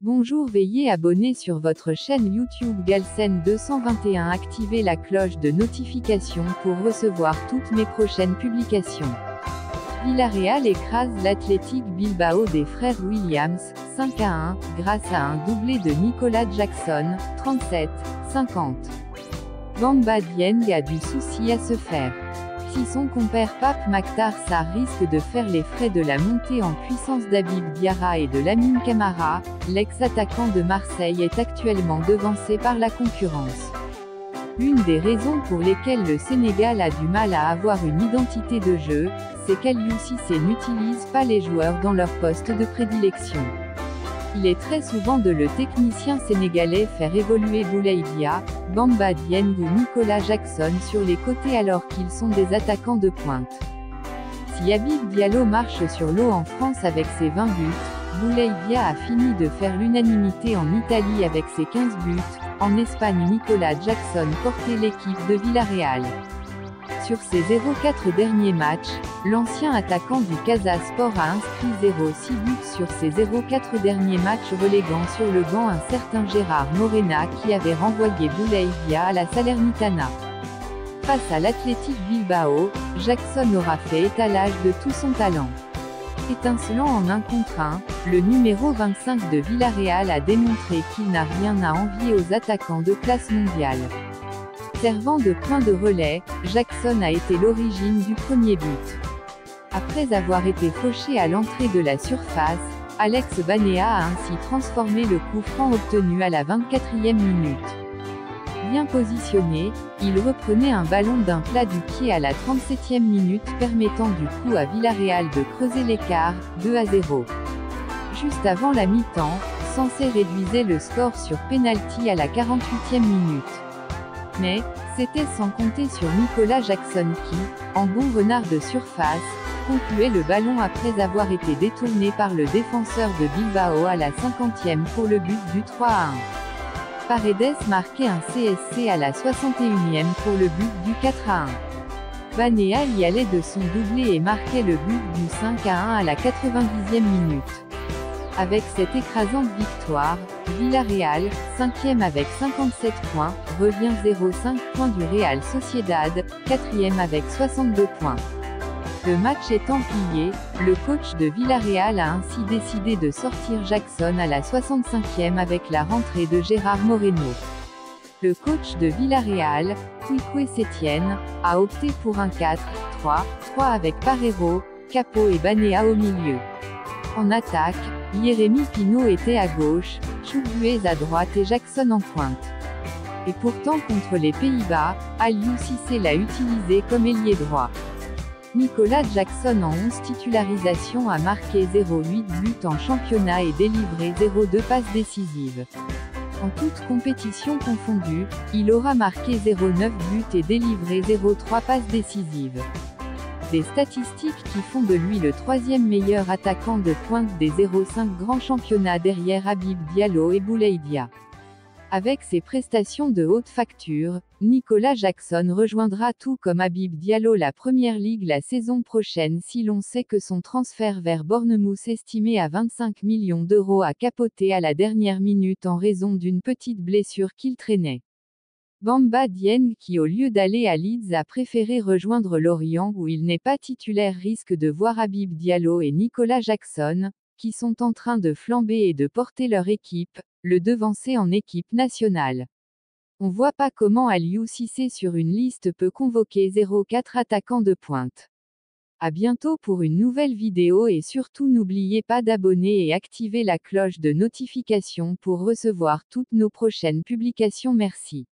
Bonjour, veuillez abonner sur votre chaîne YouTube Galsen 221, activez la cloche de notification pour recevoir toutes mes prochaines publications. Villarreal écrase l'Athletic Bilbao des frères Williams, 5-1, grâce à un doublé de Nicolas Jackson, 37-50. Bamba Dieng a du souci à se faire. Si son compère Pape Makhtar Sarr risque de faire les frais de la montée en puissance d'Habib Diarra et de Lamine Camara, l'ex-attaquant de Marseille est actuellement devancé par la concurrence. L'une des raisons pour lesquelles le Sénégal a du mal à avoir une identité de jeu, c'est qu'Aliou Cissé n'utilise pas les joueurs dans leur poste de prédilection. Il est très souvent de le technicien sénégalais faire évoluer Boulaye Dia, Bamba Dieng ou Nicolas Jackson sur les côtés alors qu'ils sont des attaquants de pointe. Si Habib Diallo marche sur l'eau en France avec ses 20 buts, Boulaye Dia a fini de faire l'unanimité en Italie avec ses 15 buts, en Espagne Nicolas Jackson portait l'équipe de Villarreal. Sur ses 0,4 derniers matchs, l'ancien attaquant du Casa Sport a inscrit 0,6 buts sur ses 0,4 derniers matchs, reléguant sur le banc un certain Gérard Morena qui avait renvoyé Boulaye Dia à la Salernitana. Face à l'Athletic Bilbao, Jackson aura fait étalage de tout son talent. Étincelant en 1 contre 1, le numéro 25 de Villarreal a démontré qu'il n'a rien à envier aux attaquants de classe mondiale. Servant de point de relais, Jackson a été l'origine du premier but. Après avoir été fauché à l'entrée de la surface, Alex Banea a ainsi transformé le coup franc obtenu à la 24e minute. Bien positionné, il reprenait un ballon d'un plat du pied à la 37e minute, permettant du coup à Villarreal de creuser l'écart, 2-0. Juste avant la mi-temps, Sensé réduisait le score sur pénalty à la 48e minute. Mais, c'était sans compter sur Nicolas Jackson qui, en bon renard de surface, concluait le ballon après avoir été détourné par le défenseur de Bilbao à la 50e pour le but du 3-1. Paredes marquait un CSC à la 61e pour le but du 4-1. Banea y allait de son doublé et marquait le but du 5-1 à la 90e minute. Avec cette écrasante victoire, Villarreal, 5e avec 57 points, revient 0,5 points du Real Sociedad, 4e avec 62 points. Le match étant plié, le coach de Villarreal a ainsi décidé de sortir Jackson à la 65e avec la rentrée de Gérard Moreno. Le coach de Villarreal, Quique Sétienne, a opté pour un 4-3-3 avec Parejo, Capo et Banea au milieu. En attaque, Jérémy Pino était à gauche, Chukwueze à droite et Jackson en pointe. Et pourtant contre les Pays-Bas, Aliou Cissé l'a utilisé comme ailier droit. Nicolas Jackson en 11 titularisations a marqué 0,8 buts en championnat et délivré 0,2 passes décisives. En toute compétition confondue, il aura marqué 0,9 buts et délivré 0,3 passes décisives. Des statistiques qui font de lui le 3e meilleur attaquant de pointe des 0,5 grands championnats derrière Habib Diallo et Boulaye Dia. Avec ses prestations de haute facture, Nicolas Jackson rejoindra tout comme Habib Diallo la Première Ligue la saison prochaine si l'on sait que son transfert vers Bournemouth estimé à 25 millions d'euros a capoté à la dernière minute en raison d'une petite blessure qu'il traînait. Bamba Dieng qui au lieu d'aller à Leeds a préféré rejoindre Lorient où il n'est pas titulaire risque de voir Habib Diallo et Nicolas Jackson, qui sont en train de flamber et de porter leur équipe, le devancer en équipe nationale. On voit pas comment Aliou Cissé sur une liste peut convoquer 0,4 attaquants de pointe. À bientôt pour une nouvelle vidéo et surtout n'oubliez pas d'abonner et activer la cloche de notification pour recevoir toutes nos prochaines publications. Merci.